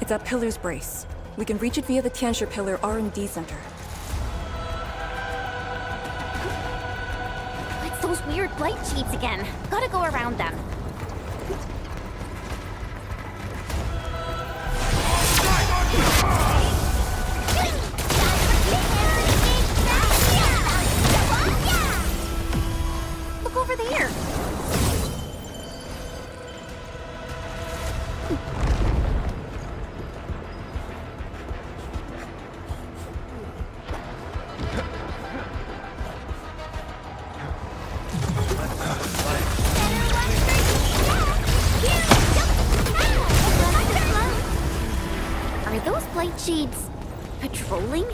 It's at Pillar's Brace. We can reach it via the Tianshi Pillar R&D Center. It's those weird blight cheats again. Gotta go around them. Look over there. Are those blight cheats patrolling?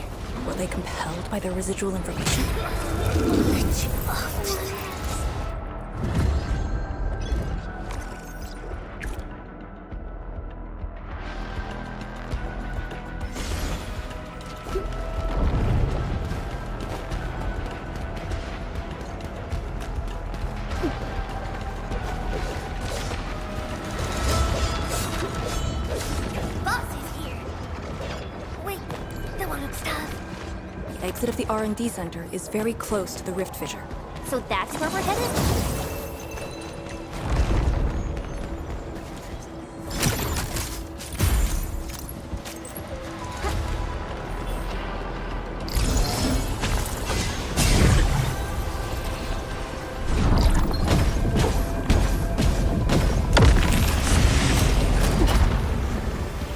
Were they compelled by their residual information? The exit of the R&D Center is very close to the rift fissure. So that's where we're headed?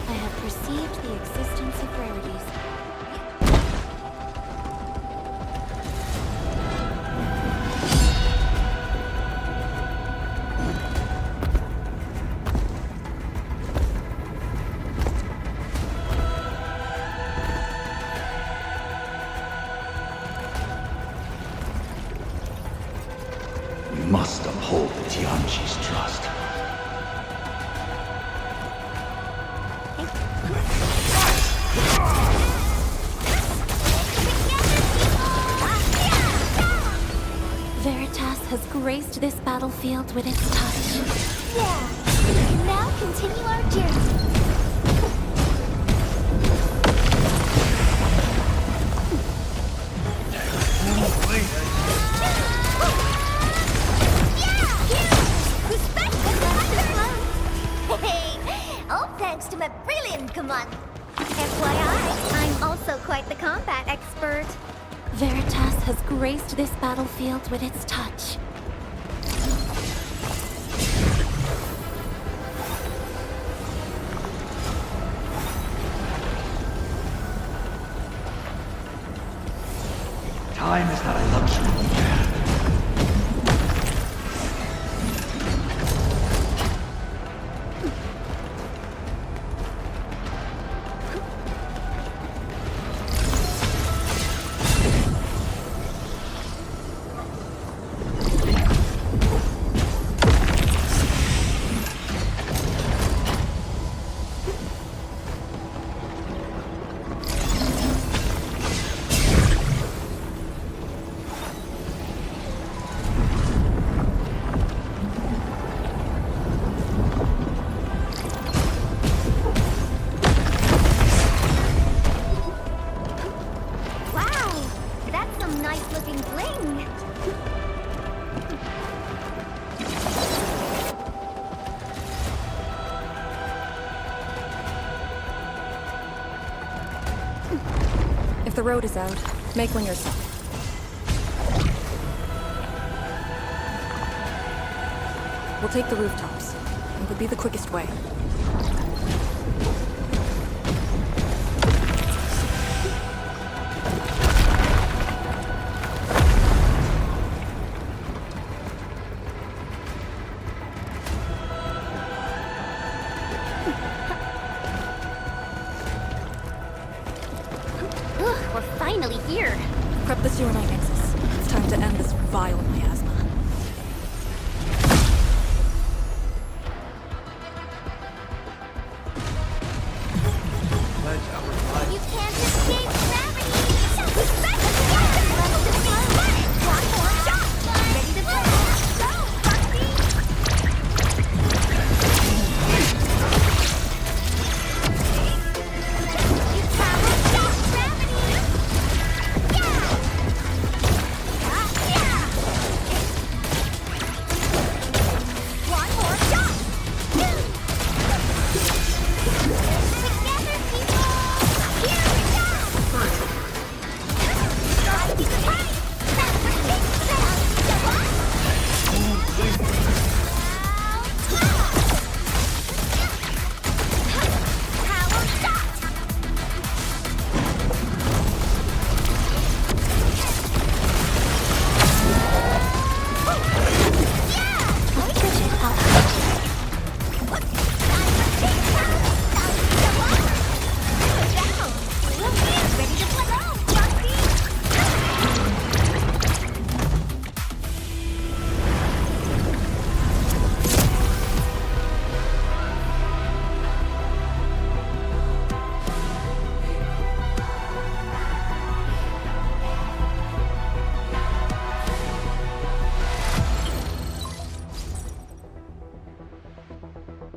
I have perceived the existence of rarities. We must uphold the Tianqi's trust. Veritas has graced this battlefield with its touch. Yeah, we can now continue our journey. All thanks to my brilliant command. FYI, I'm also quite the combat expert. Veritas has graced this battlefield with its touch. Time is not a luxury we have. Wow, that's some nice looking bling. If the road is out, make one yourself. We'll take the rooftops. It would be the quickest way. We're finally here. Prep the sewer line nexus. It's time to end this vile miasma. You can't escape gravity! Ready to go! Go, Bugsy!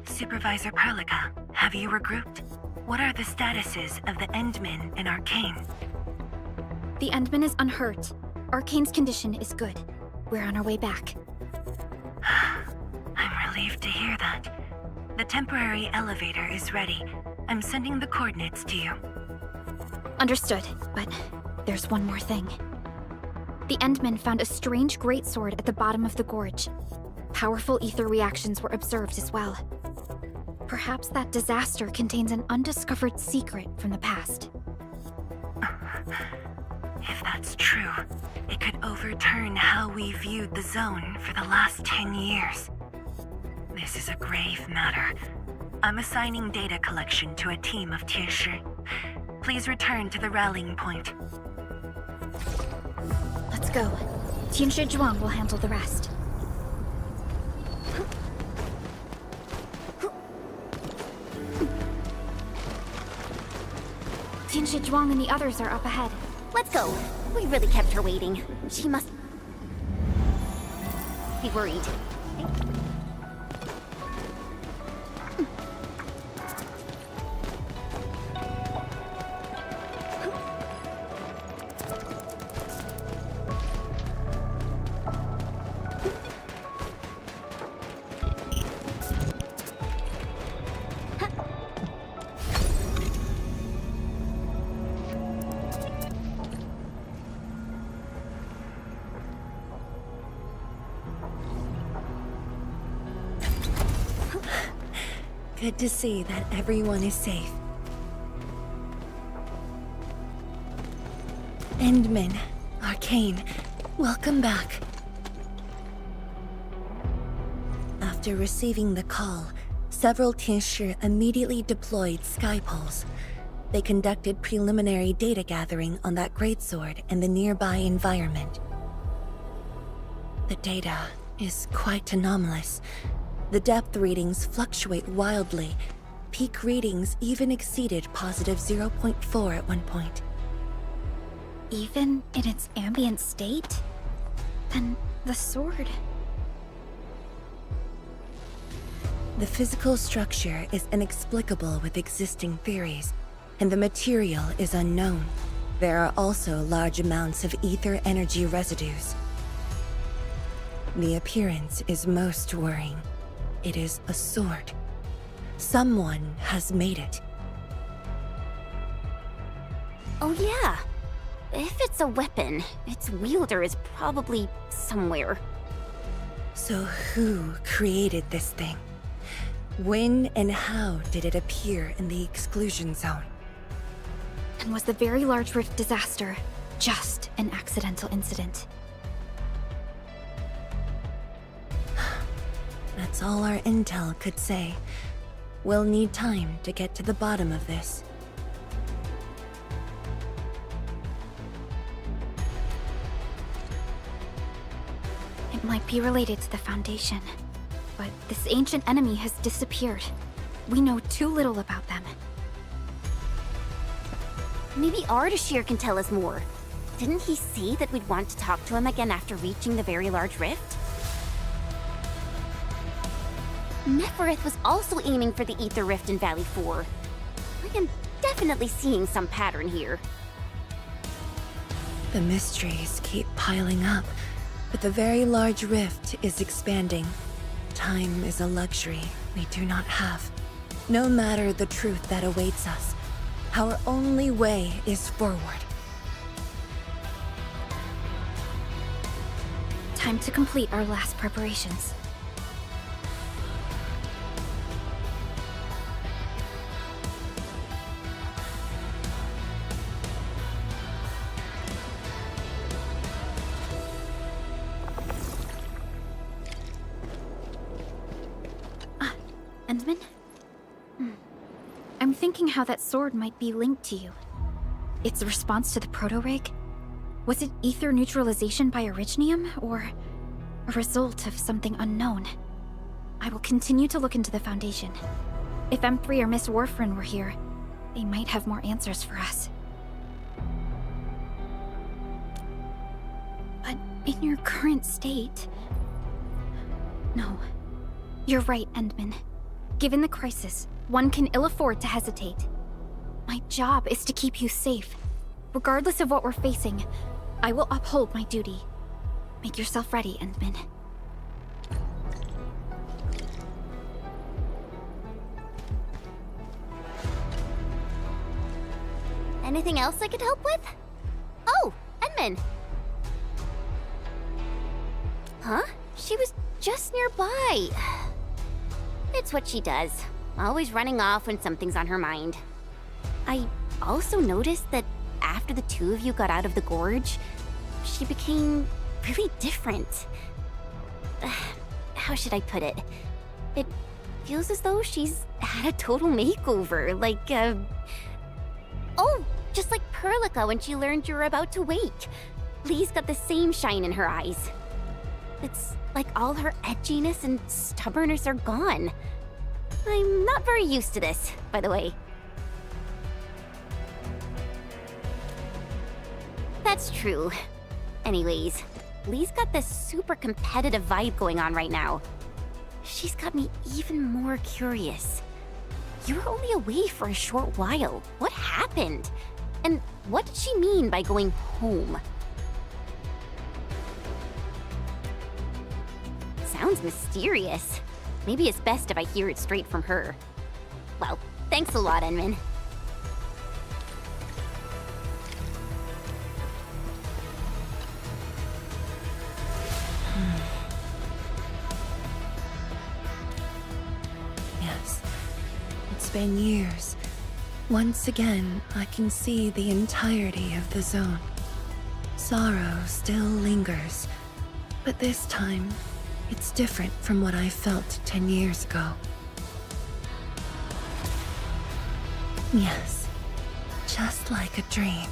Supervisor Perlica, have you regrouped? What are the statuses of the Endmen and Arcane? The Endman is unhurt. Arcane's condition is good. We're on our way back. I'm relieved to hear that. The temporary elevator is ready. I'm sending the coordinates to you. Understood, but there's one more thing. The Endmen found a strange greatsword at the bottom of the gorge. Powerful ether reactions were observed as well. Perhaps that disaster contains an undiscovered secret from the past. If that's true, it could overturn how we viewed the zone for the last 10 years. This is a grave matter. I'm assigning data collection to a team of Tianshi. Please return to the rallying point. Let's go. Tianshi Zhuang will handle the rest. Tianshi Zhuang and the others are up ahead. Let's go. We really kept her waiting. She must be worried. Good to see that everyone is safe. Endmen, Arcane, welcome back. After receiving the call, several Tianshi immediately deployed skypoles. They conducted preliminary data gathering on that greatsword and the nearby environment. The data is quite anomalous. The depth readings fluctuate wildly. Peak readings even exceeded positive 0.4 at one point. Even in its ambient state? Then the sword... The physical structure is inexplicable with existing theories, and the material is unknown. There are also large amounts of ether energy residues. The appearance is most worrying. It is a sword. Someone has made it. Oh yeah. If it's a weapon, its wielder is probably somewhere. So who created this thing? When and how did it appear in the exclusion zone? And was the Very Large Rift disaster just an accidental incident? That's all our intel could say. We'll need time to get to the bottom of this. It might be related to the Foundation, but this ancient enemy has disappeared. We know too little about them. Maybe Ardashir can tell us more. Didn't he say that we'd want to talk to him again after reaching the Very Large Rift? Nefereth was also aiming for the Ether Rift in Valley 4. I am definitely seeing some pattern here. The mysteries keep piling up, but the Very Large Rift is expanding. Time is a luxury we do not have. No matter the truth that awaits us, our only way is forward. Time Time to complete our last preparations. Endman? I'm thinking how that sword might be linked to you. Its response to the proto-rig? Was it ether neutralization by Originium, or a result of something unknown? I will continue to look into the Foundation. If M3 or Miss Warfarin were here, they might have more answers for us. But in your current state... No. You're right, Endman. Given the crisis, one can ill afford to hesitate. My job is to keep you safe. Regardless of what we're facing, I will uphold my duty. Make yourself ready, Endman. Anything else I could help with? Oh, Edmund! Huh? She was just nearby. It's what she does. Always running off when something's on her mind. I also noticed that after the two of you got out of the gorge, she became really different. How should I put it? It feels as though she's had a total makeover, like, Oh, just like Perlica when she learned you were about to wake. Lee's got the same shine in her eyes. It's like all her edginess and stubbornness are gone. I'm not very used to this, by the way. That's true. Anyways, Lee's got this super competitive vibe going on right now. She's got me even more curious. You were only away for a short while. What happened? And what did she mean by going home? Sounds mysterious. Maybe it's best if I hear it straight from her. Well, thanks a lot, Enman. Yes. It's been years. Once again, I can see the entirety of the zone. Sorrow still lingers, but this time, it's different from what I felt 10 years ago. Yes, just like a dream.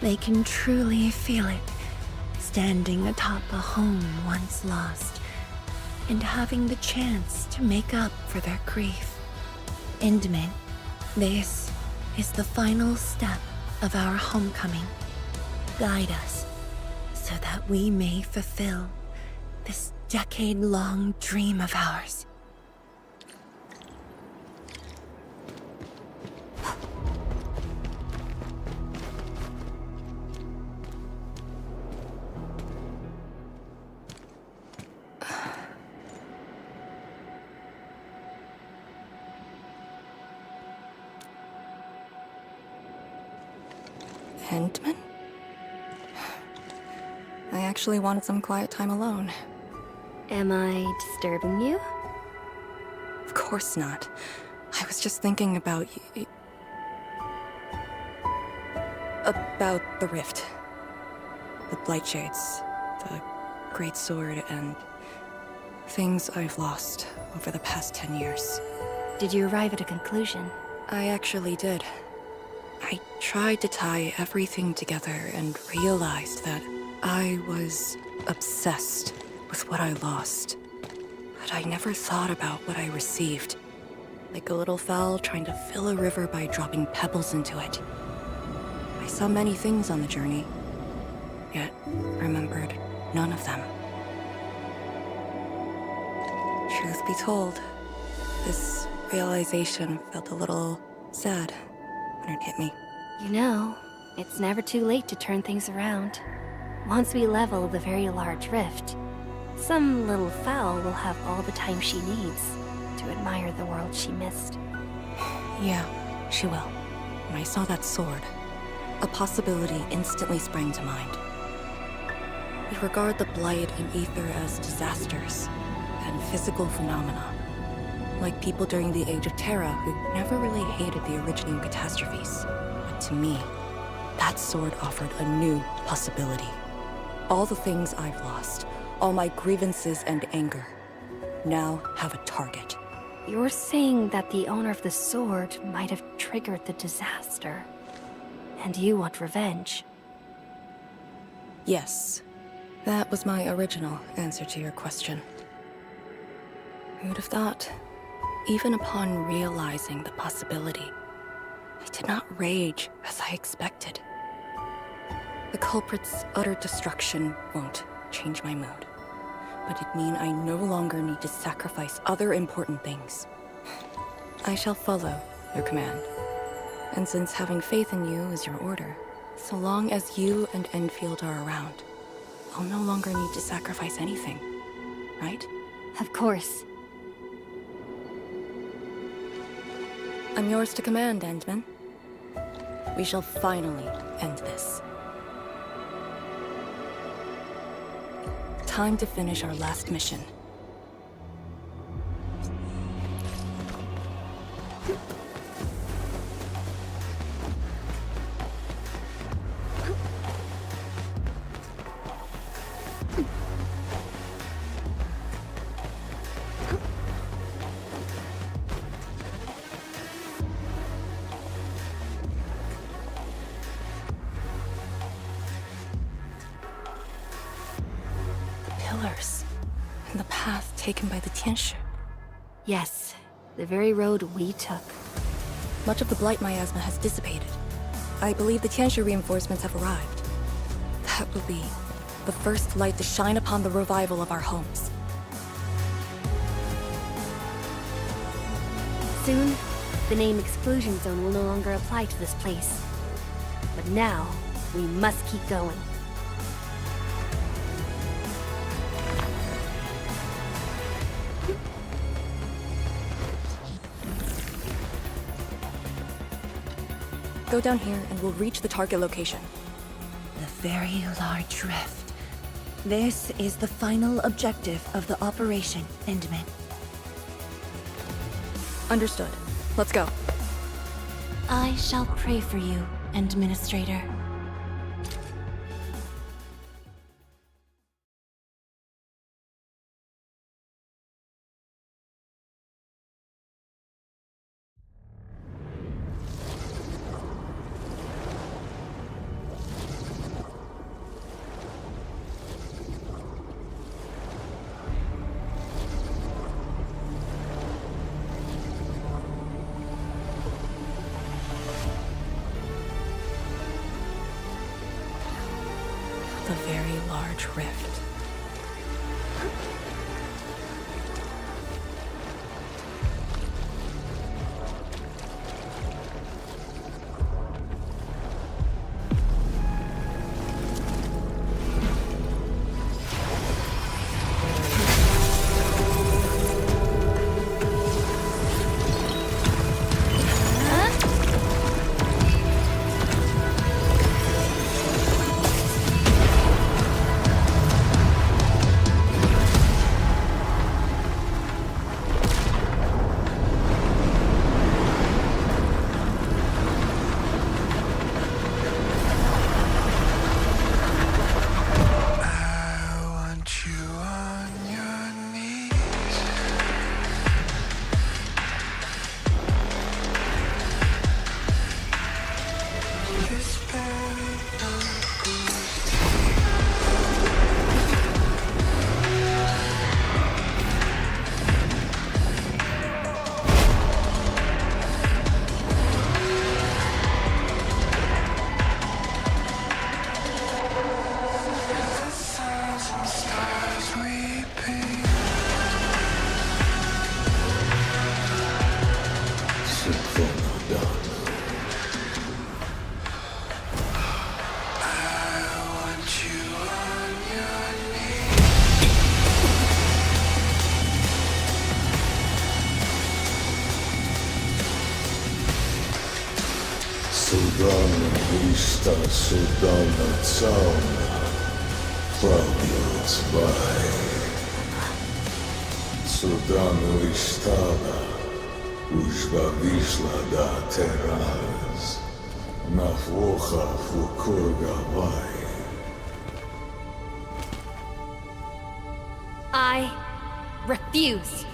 They can truly feel it, standing atop a home once lost, and having the chance to make up for their grief. Endman, this is the final step of our homecoming. Guide us, so that we may fulfill this decade-long dream of ours. Endman? I actually wanted some quiet time alone. Am I disturbing you? Of course not. I was just thinking about about the rift. The Blightshades, the Great Sword, and things I've lost over the past 10 years. Did you arrive at a conclusion? I actually did. I tried to tie everything together and realized that I was obsessed with what I lost. But I never thought about what I received. Like a little fowl trying to fill a river by dropping pebbles into it. I saw many things on the journey, yet remembered none of them. Truth be told, this realization felt a little sad when it hit me. You know, it's never too late to turn things around. Once we level the very large rift, some little fowl will have all the time she needs to admire the world she missed. Yeah, she will. When I saw that sword, a possibility instantly sprang to mind. We regard the blight and ether as disasters and physical phenomena, like people during the Age of Terra who never really hated the originating catastrophes. But to me, that sword offered a new possibility. All the things I've lost, all my grievances and anger, now have a target. You're saying that the owner of the sword might have triggered the disaster, and you want revenge? Yes, that was my original answer to your question. Who would have thought? Even upon realizing the possibility, I did not rage as I expected. The culprit's utter destruction won't change my mood, but it means I no longer need to sacrifice other important things. I shall follow your command. And since having faith in you is your order, so long as you and Endfield are around, I'll no longer need to sacrifice anything, right? Of course. I'm yours to command, Endman. We shall finally end this. Time to finish our last mission. Pillars, and the path taken by the Tianshi. Yes, the very road we took. Much of the blight miasma has dissipated. I believe the Tianshi reinforcements have arrived. That will be the first light to shine upon the revival of our homes. Soon, the name Exclusion Zone will no longer apply to this place. But now, we must keep going. Go down here and we'll reach the target location. The very large rift. This is the final objective of the Operation Endman. Understood. Let's go. I shall pray for you, Administrator. The very large rift. Судана Христа, Судана Цауна, Splавилась by. Сюда ну и штаба, уж вышла до террас. На флоха фукургавай. I refuse.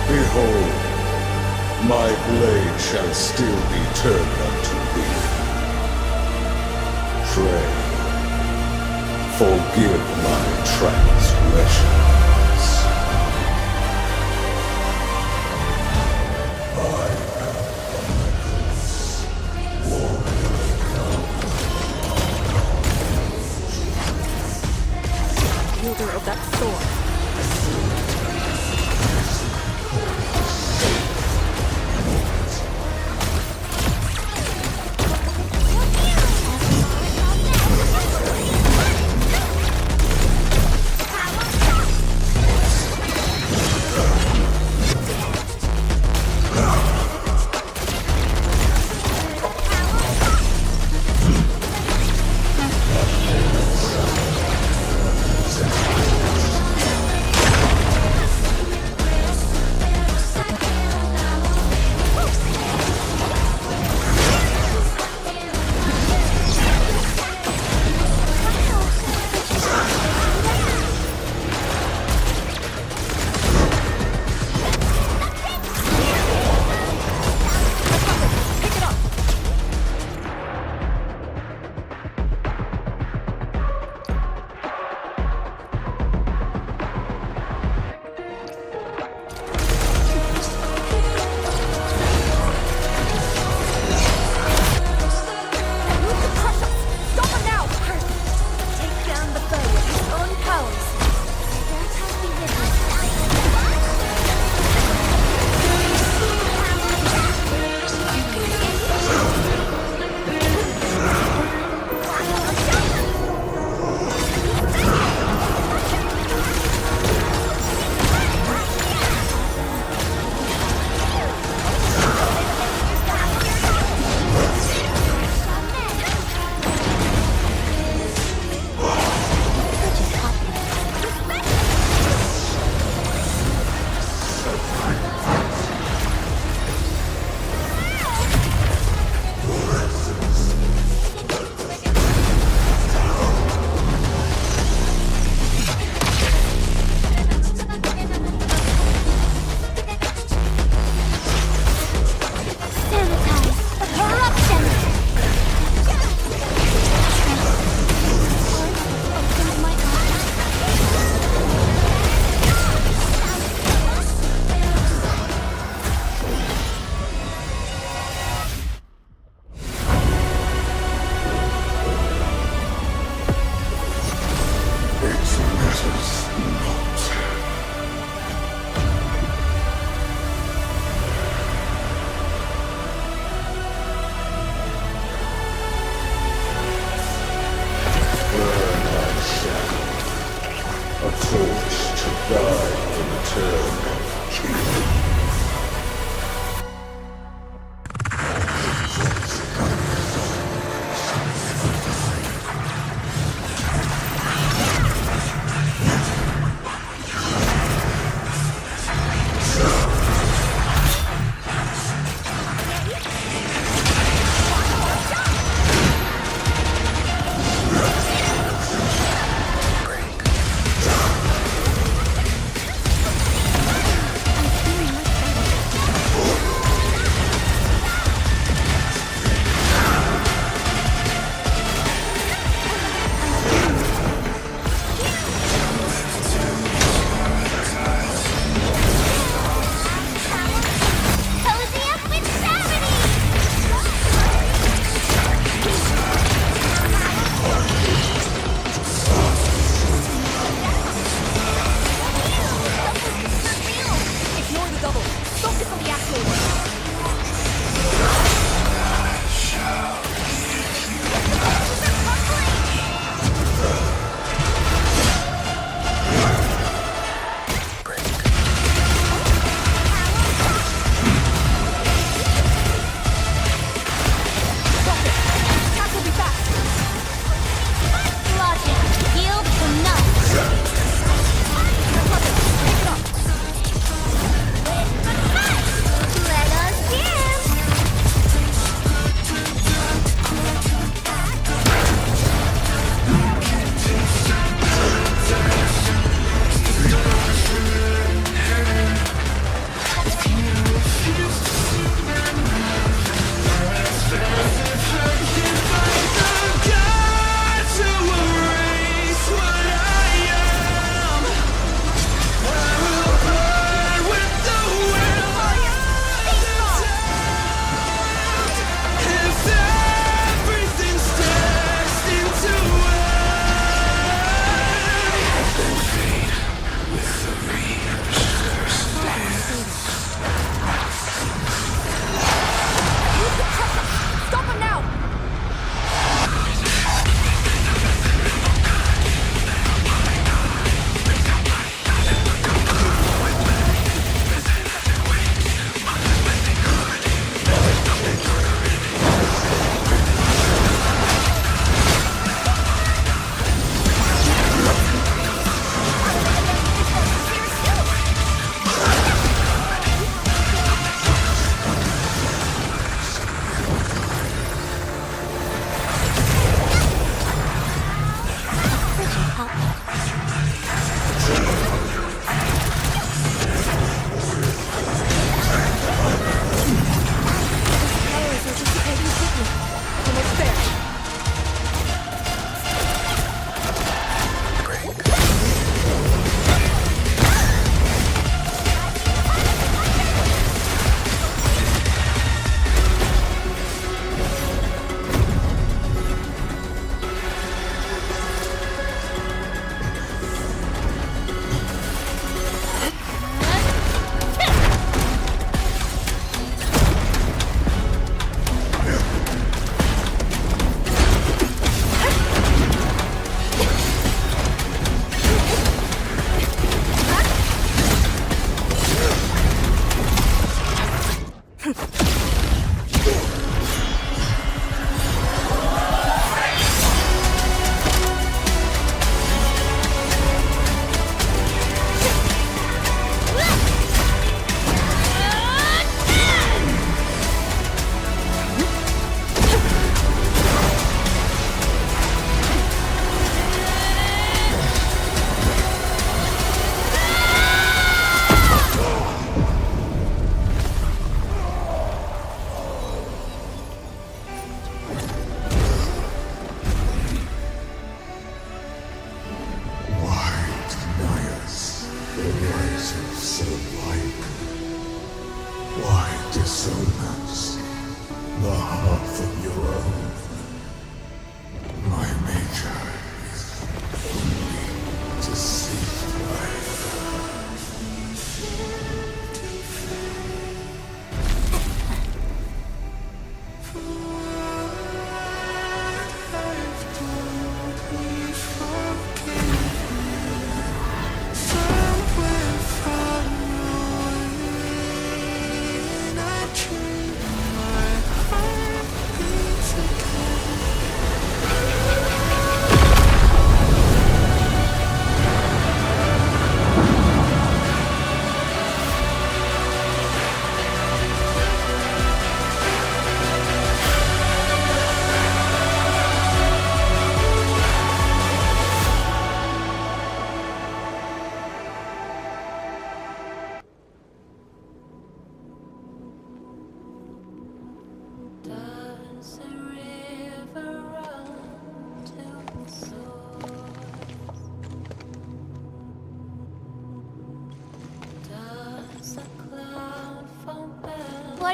Behold, my blade shall still be turned unto thee. Pray, forgive my transgressions. I am violence, Wielder of that sword.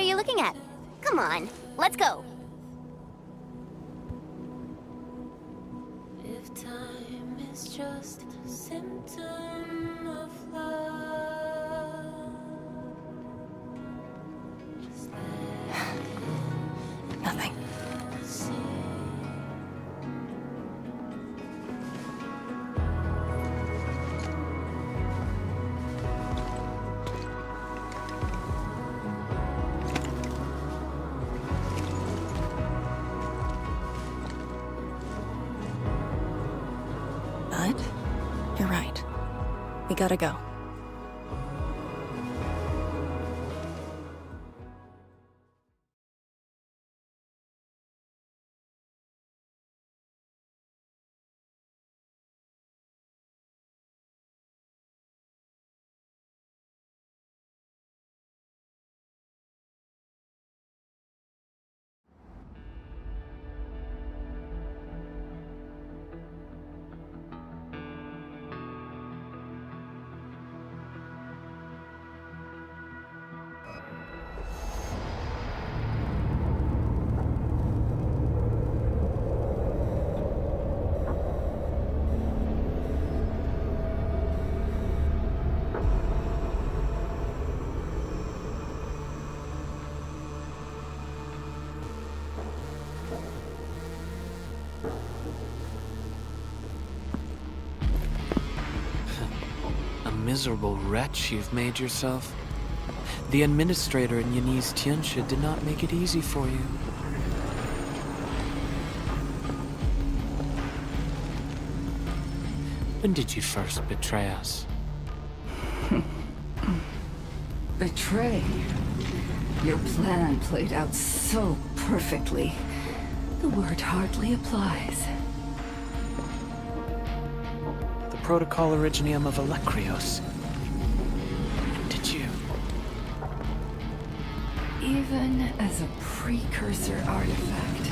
you looking at? Come on, let's go. If time is just a symptom of love, just Nothing. But you're right. We gotta go. A miserable wretch you've made yourself. The administrator in Yanni's Tianxia did not make it easy for you. When did you first betray us? Betray? Your plan played out so perfectly. The word hardly applies. The Protocol Originium of Electrios. When did you? Even as a precursor artifact,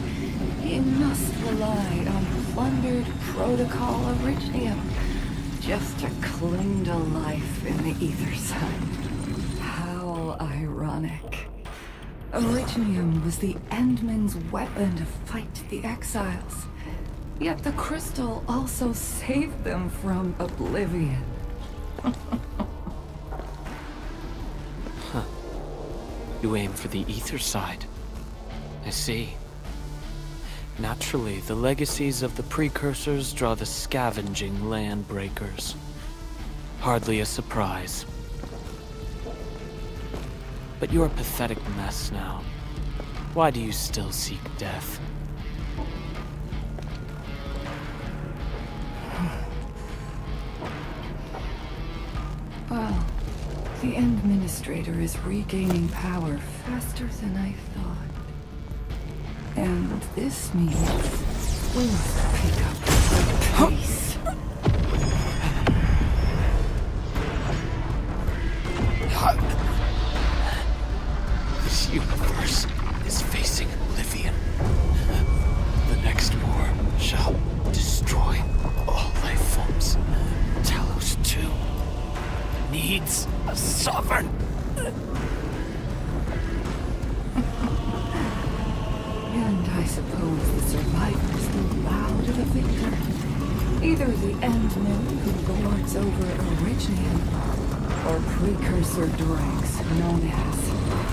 it must rely on plundered Protocol Originium just to cling to life in the ether side. How ironic. Originium was the Endmen's weapon to fight the Exiles. Yet the crystal also saved them from oblivion. You aim for the ether side. I see. Naturally, the legacies of the precursors draw the scavenging land breakers. Hardly a surprise. But you're a pathetic mess now. Why do you still seek death? Well, the Administrator is regaining power faster than I thought. And this means we must pick up the pace. This universe is facing oblivion. The next war shall destroy all life forms. Talos too needs a sovereign. And I suppose the survivors will bow to the victor. Either the Endmen who lords over Originium, or precursor droids known as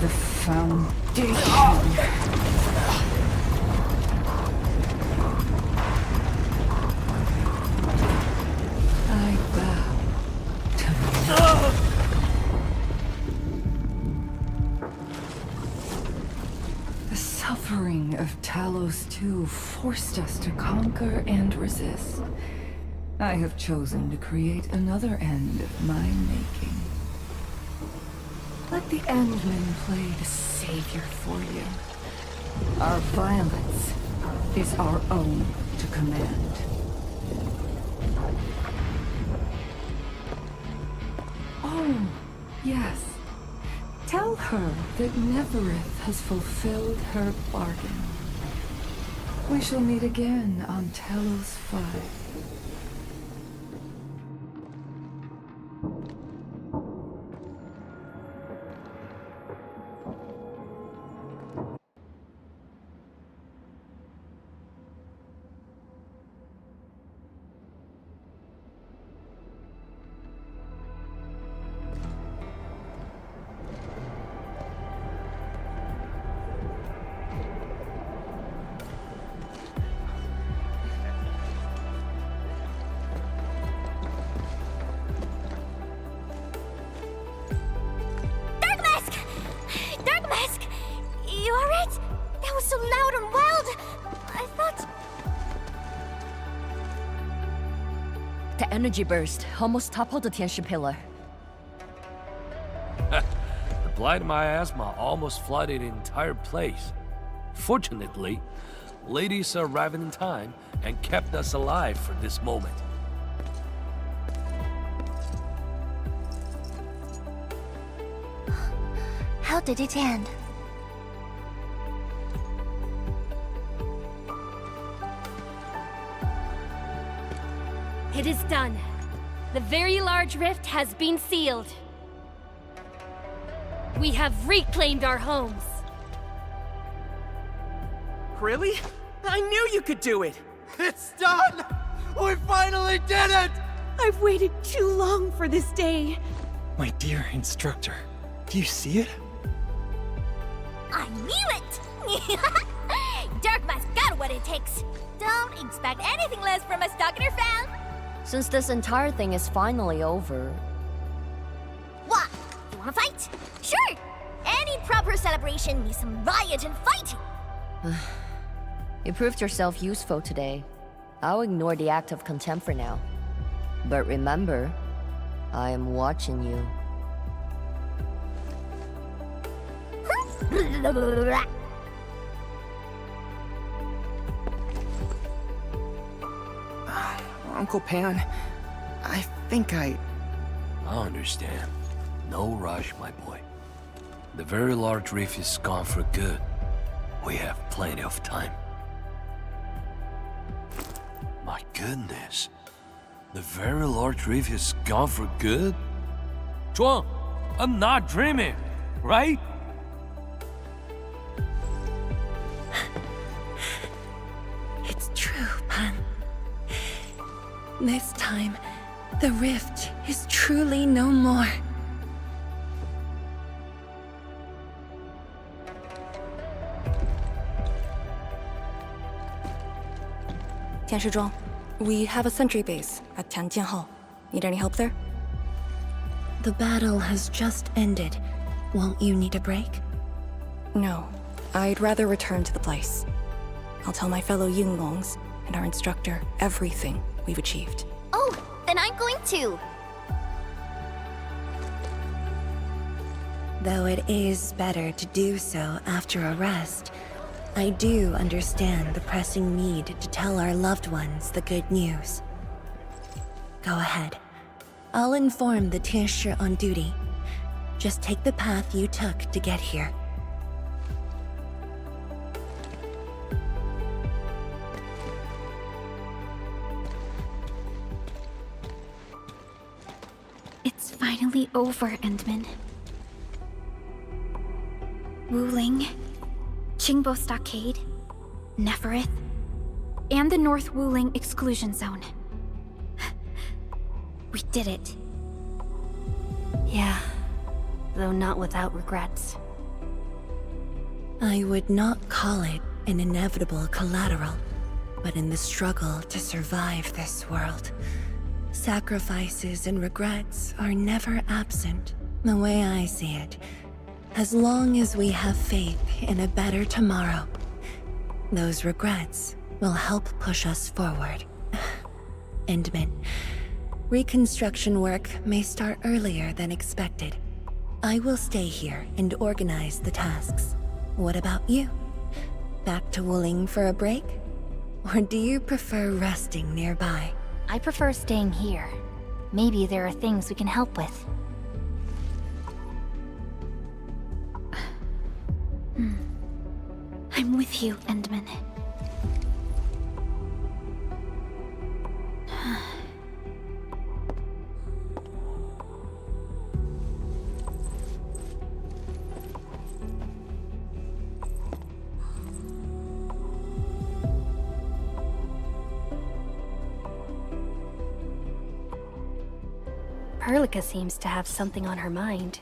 the Foundation. I bow to the suffering of Talos II forced us to conquer and resist. I have chosen to create another end of my making. Let the Endmen play the savior for you. Our violence is our own to command. Oh, yes. Tell her that Neverith has fulfilled her bargain. We shall meet again on Telos 5. That energy burst almost toppled the Tianshi pillar. The blight miasma almost flooded the entire place. Fortunately, ladies arrived in time and kept us alive for this moment. How did it end? It is done. The very large rift has been sealed. We have reclaimed our homes. Really? I knew you could do it! It's done! We finally did it! I've waited too long for this day. My dear instructor, do you see it? I knew it! Darkma's got what it takes. Don't expect anything less from a Stalker fan. Since this entire thing is finally over... What? You wanna fight? Sure! Any proper celebration needs some riot and fighting. You proved yourself useful today. I'll ignore the act of contempt for now. But remember, I am watching you. Uncle Pan, I think I understand. No rush, my boy. The very large reef is gone for good. We have plenty of time. My goodness. The very large reef is gone for good? Zhuang, I'm not dreaming, right? It's true, Pan. This time, the rift is truly no more. Tianshizhuang, we have a sentry base at Tianjian Hall. Need any help there? The battle has just ended. Won't you need a break? No. I'd rather return to the place. I'll tell my fellow Yinglongs and our instructor everything we've achieved. Oh, then I'm going to. Though it is better to do so after a rest, I do understand the pressing need to tell our loved ones the good news. Go ahead. I'll inform the Tianshi on duty. Just take the path you took to get here. It's finally over, Endman. Wuling, Qingbo Stockade, Neferith, and the North Wuling Exclusion Zone. We did it. Yeah, though not without regrets. I would not call it an inevitable collateral, but in the struggle to survive this world, sacrifices and regrets are never absent. The way I see it, as long as we have faith in a better tomorrow, those regrets will help push us forward. Endman, reconstruction work may start earlier than expected. I will stay here and organize the tasks. What about you? Back to Wuling for a break? Or do you prefer resting nearby? I prefer staying here. Maybe there are things we can help with. I'm with you, Endman. Perlica seems to have something on her mind.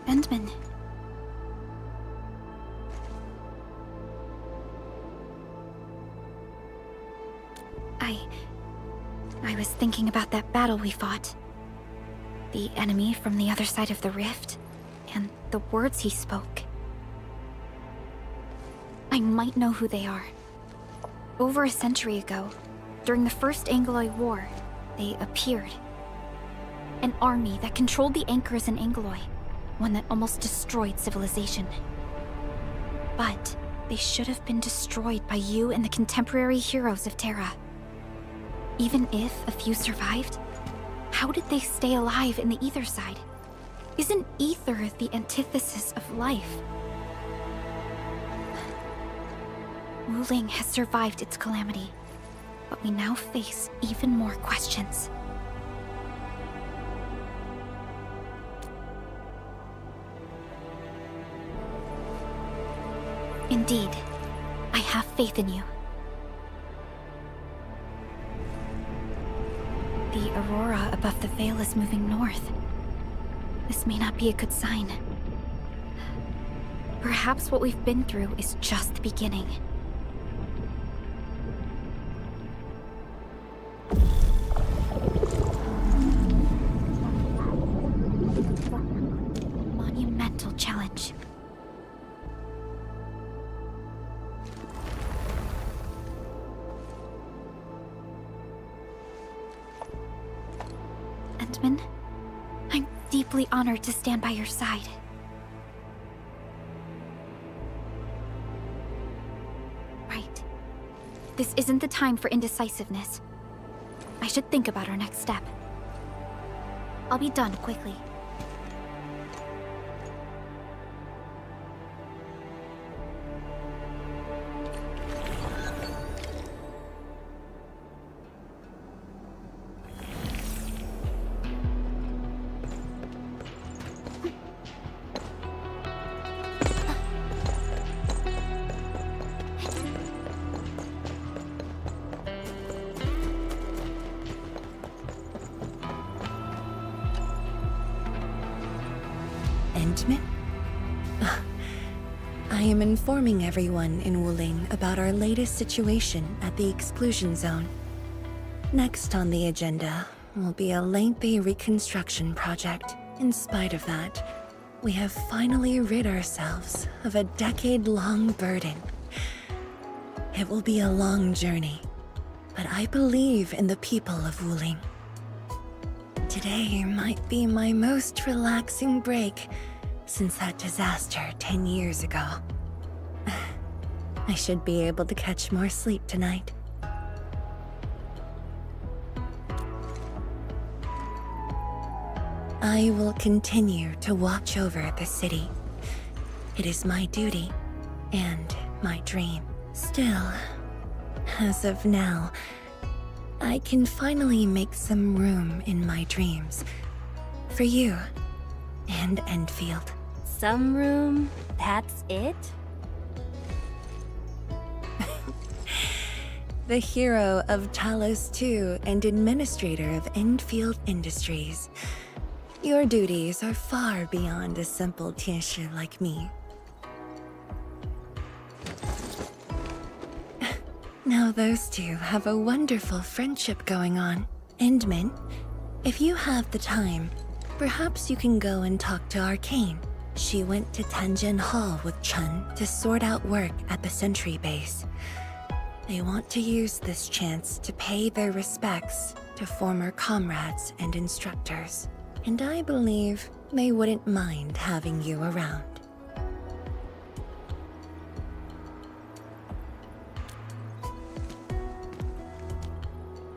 Endman. was thinking about that battle we fought. The enemy from the other side of the rift, and the words he spoke. I might know who they are. Over a century ago, during the First Angloy War, they appeared. An army that controlled the anchors in Angloy, one that almost destroyed civilization. But they should have been destroyed by you and the contemporary heroes of Terra. Even if a few survived, how did they stay alive in the Ether side? Isn't Ether the antithesis of life? Wuling has survived its calamity, but we now face even more questions. Indeed, I have faith in you. The aurora above the veil is moving north. This may not be a good sign. Perhaps what we've been through is just the beginning. Monumental challenge. Endman, I'm deeply honored to stand by your side. Right. This isn't the time for indecisiveness. I should think about our next step. I'll be done quickly. Endman? I am informing everyone in Wuling about our latest situation at the exclusion zone. Next on the agenda will be a lengthy reconstruction project. In spite of that, we have finally rid ourselves of a decade-long burden. It will be a long journey, but I believe in the people of Wuling. Today might be my most relaxing break since that disaster 10 years ago. I should be able to catch more sleep tonight. I will continue to watch over the city. It is my duty and my dream. Still, as of now, I can finally make some room in my dreams for you and Endfield. Some room? That's it? The hero of Talos II and administrator of Endfield Industries. Your duties are far beyond a simple Tianshi like me. Now those two have a wonderful friendship going on. Endman, if you have the time, perhaps you can go and talk to Arcane. She went to Tanjin Hall with Chun to sort out work at the Sentry base. They want to use this chance to pay their respects to former comrades and instructors. And I believe they wouldn't mind having you around.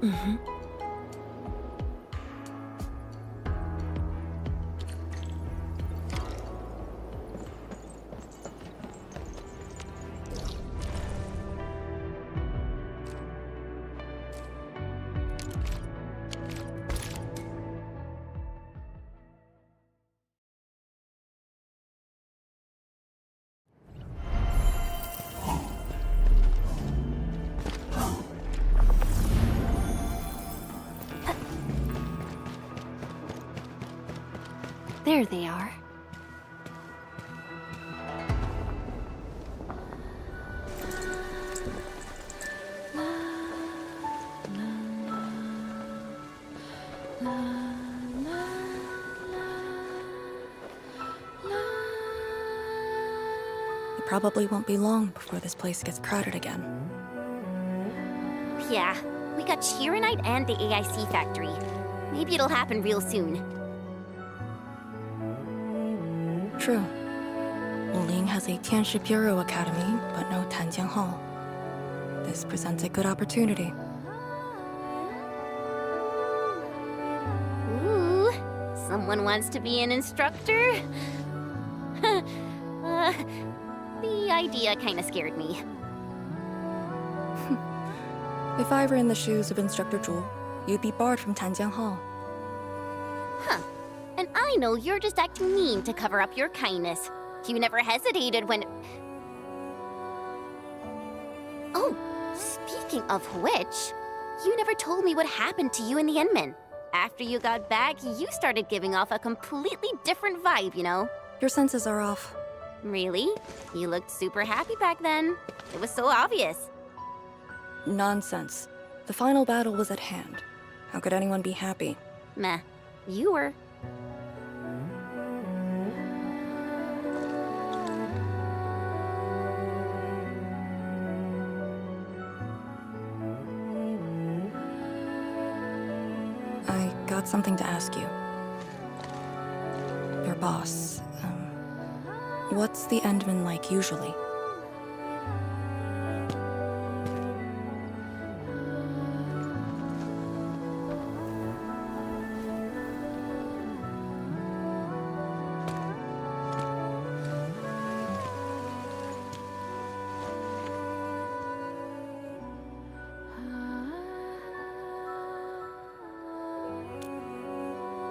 Mm-hmm. There they are. probably won't be long before this place gets crowded again. Yeah, we got Chironite and the AIC factory. Maybe it'll happen real soon. True. Wuling has a Tianshi Bureau Academy, but no Tanjiang Hall. This presents a good opportunity. Ooh, someone wants to be an instructor? The idea kinda scared me. If I were in the shoes of Instructor Zhu, you'd be barred from Tanjiang Hall. Huh. And I know you're just acting mean to cover up your kindness. You never hesitated when... Oh, speaking of which, you never told me what happened to you and the Endmen. After you got back, you started giving off a completely different vibe, you know? Your senses are off. Really? You looked super happy back then. It was so obvious. Nonsense. The final battle was at hand. How could anyone be happy? Meh. You were. I got something to ask you. Your boss, what's the Endman like usually?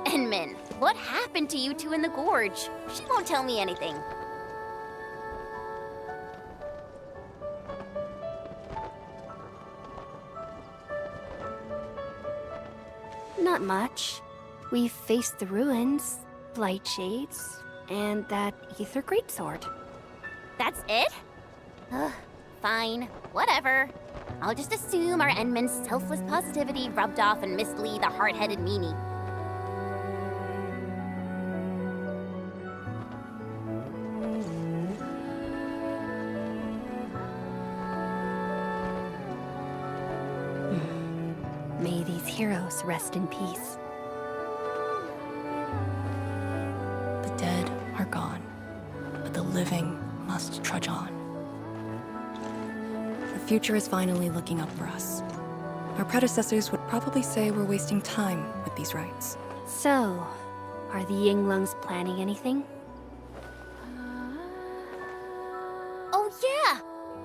Endman, what happened to you two in the gorge? She won't tell me anything. Not much. We faced the ruins, blight shades, and that ether greatsword. That's it? Ugh, fine. Whatever. I'll just assume our Endman's selfless positivity rubbed off on Miss Lee, the hard-headed meanie. May these heroes rest in peace. The dead are gone, but the living must trudge on. The future is finally looking up for us. Our predecessors would probably say we're wasting time with these rites. So, are the Yinglungs planning anything? Oh yeah!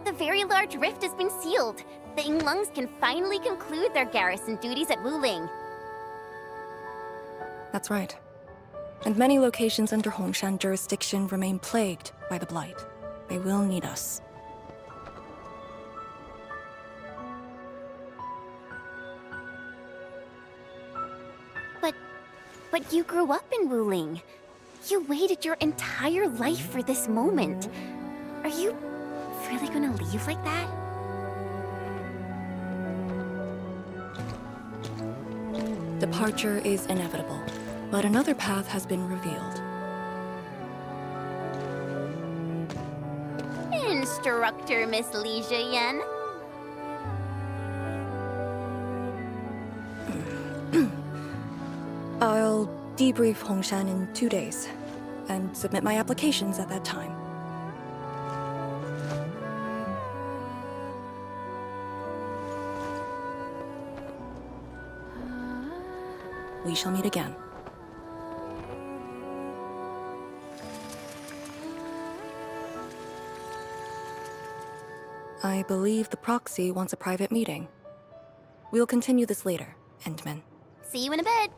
The very large rift has been sealed. The Yinglungs can finally conclude their garrison duties at Wuling. That's right. And many locations under Hongshan jurisdiction remain plagued by the Blight. They will need us. But you grew up in Wuling. You waited your entire life for this moment. Are you really gonna leave like that? Departure is inevitable, but another path has been revealed. Instructor Miss Li Zheyan. I'll debrief Hongshan in 2 days, and submit my applications at that time. We shall meet again. I believe the proxy wants a private meeting. We'll continue this later, Endman. See you in a bit.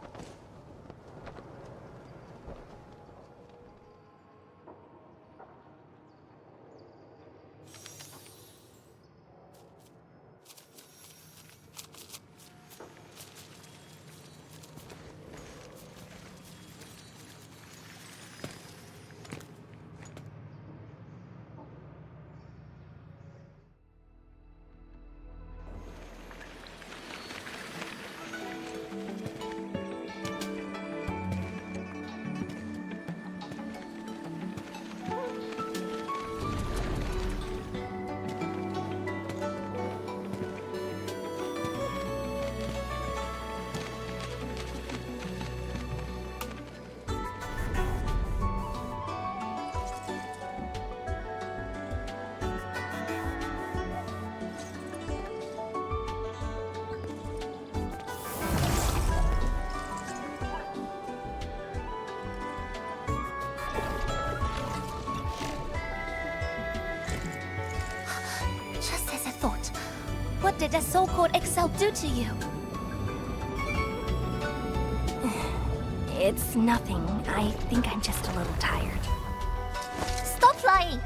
What did that so-called Excel do to you? It's nothing. I think I'm just a little tired. Stop lying!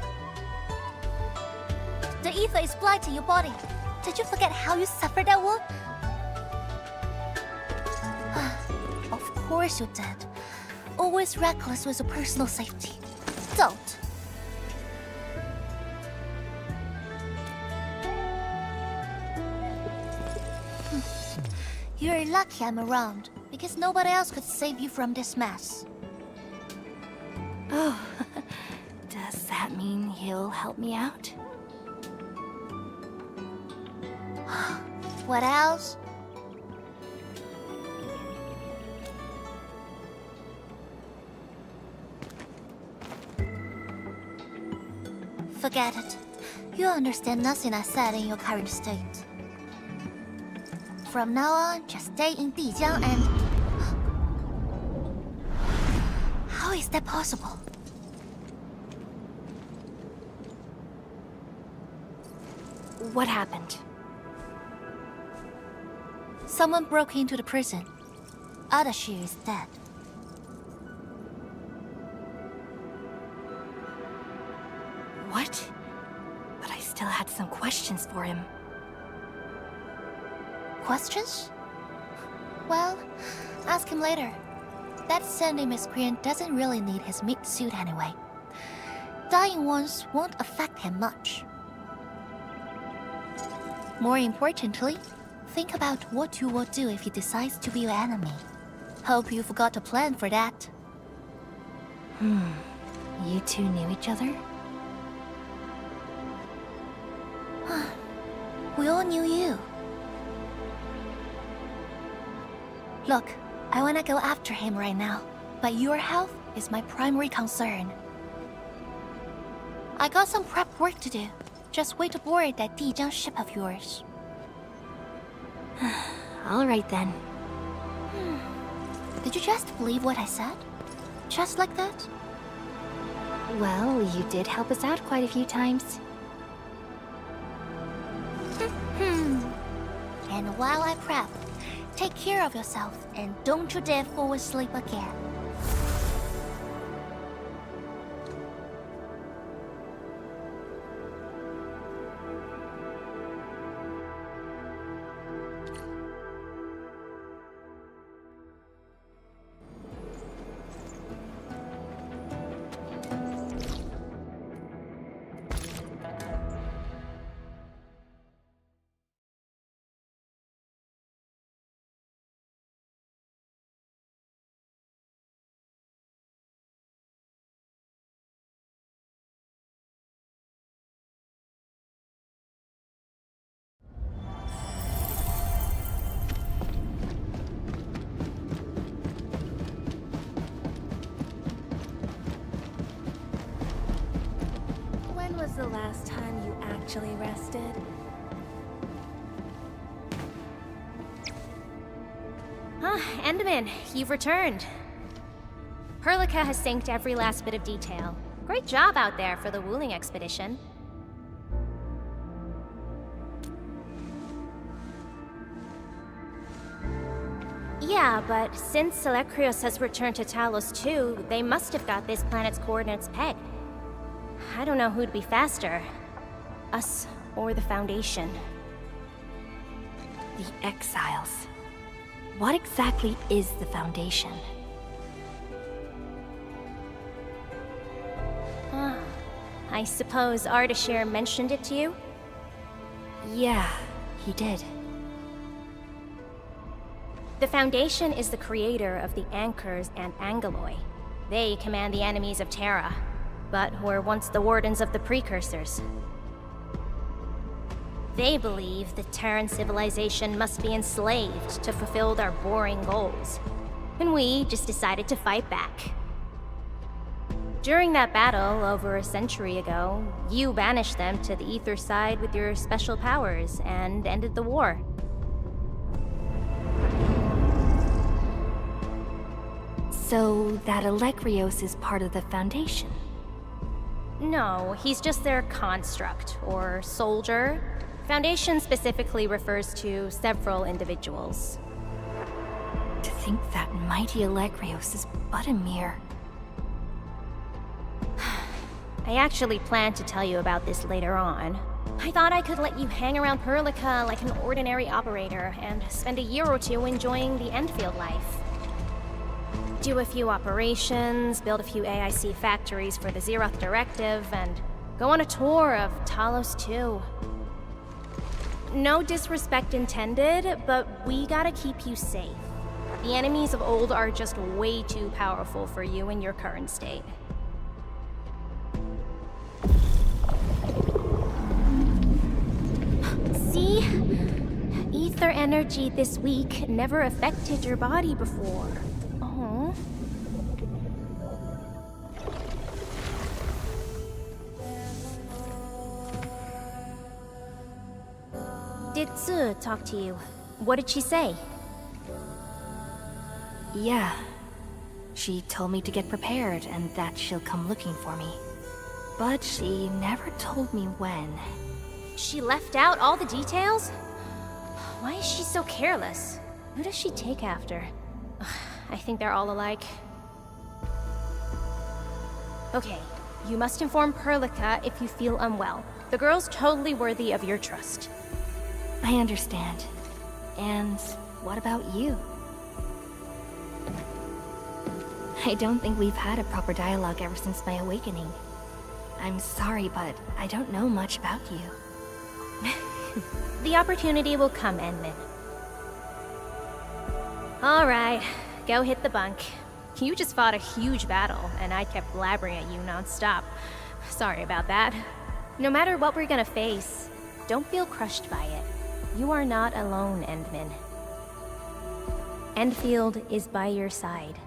The ether is blind to your body. Did you forget how you suffered that wound? Of course you did. Always reckless with your personal safety. Don't. You're lucky I'm around, because nobody else could save you from this mess. Oh, does that mean he'll help me out? What else? Forget it. You understand nothing I said in your current state. From now on, just stay in Dijiang and... How is that possible? What happened? Someone broke into the prison. Adashi is dead. What? But I still had some questions for him. Questions? Well, ask him later. That Sunday miscreant doesn't really need his meat suit anyway. Dying ones won't affect him much. More importantly, think about what you will do if he decides to be your enemy. Hope you forgot to plan for that. You two knew each other? We all knew you. Look, I wanna go after him right now, but your health is my primary concern. I got some prep work to do. Just wait aboard that Dijiang ship of yours. All right then. Did you just believe what I said? Just like that? Well, you did help us out quite a few times. And while I prep, take care of yourself and don't you dare fall asleep again. When was the last time you actually rested? Endman, you've returned. Perlica has synced every last bit of detail. Great job out there for the Wuling expedition. Yeah, but since Selekrios has returned to Talos too, they must have got this planet's coordinates pegged. I don't know who'd be faster. Us or the Foundation. The Exiles. What exactly is the Foundation? I suppose Ardashir mentioned it to you? Yeah, he did. The Foundation is the creator of the Anchors and Angeloi. They command the enemies of Terra, but were once the wardens of the Precursors. They believe that Terran civilization must be enslaved to fulfill their boring goals. And we just decided to fight back. During that battle, over a century ago, you banished them to the Ether side with your special powers and ended the war. So that Alekrios is part of the Foundation? No, he's just their construct, or soldier. Foundation specifically refers to several individuals. To think that mighty Alegrios is but a mere... I actually planned to tell you about this later on. I thought I could let you hang around Perlica like an ordinary operator and spend a year or two enjoying the Endfield life. Do a few operations, build a few AIC factories for the Zeroth Directive, and go on a tour of Talos 2. No disrespect intended, but we gotta keep you safe. The enemies of old are just way too powerful for you in your current state. See? Ether energy this week never affected your body before. Oh. Did Tsu talk to you? What did she say? Yeah. She told me to get prepared and that she'll come looking for me. But she never told me when. She left out all the details? Why is she so careless? Who does she take after? I think they're all alike. Okay, you must inform Perlica if you feel unwell. The girl's totally worthy of your trust. I understand. And what about you? I don't think we've had a proper dialogue ever since my awakening. I'm sorry, but I don't know much about you. The opportunity will come, Endman. Alright, go hit the bunk. You just fought a huge battle, and I kept blabbering at you non-stop. Sorry about that. No matter what we're gonna face, don't feel crushed by it. You are not alone, Endman. Endfield is by your side.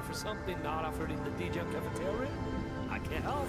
order for something not offered in the DJ cafeteria? I can't help.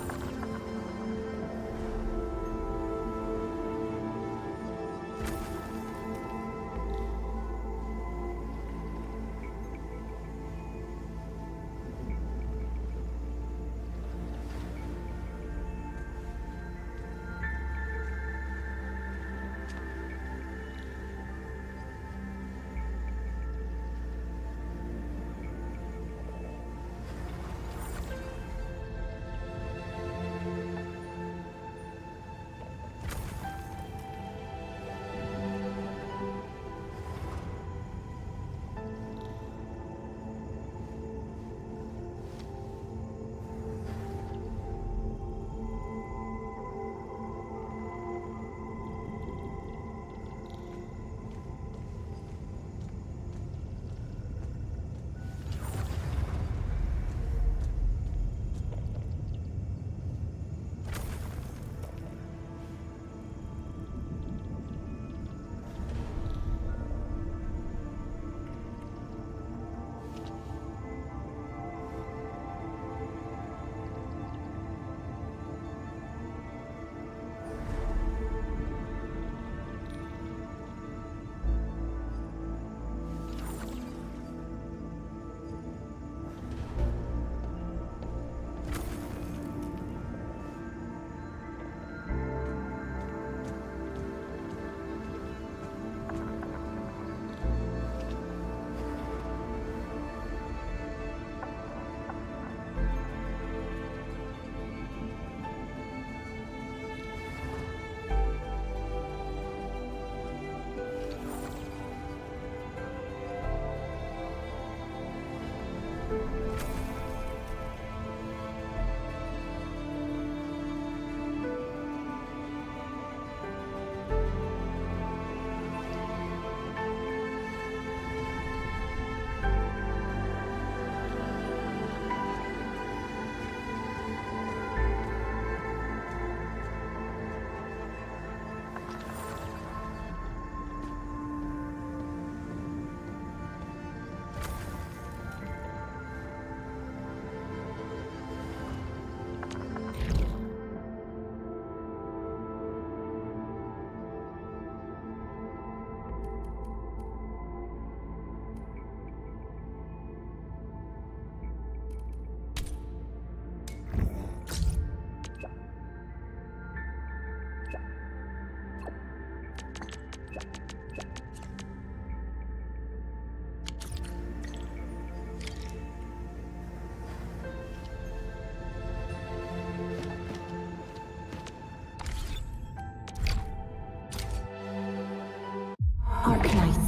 Arknights.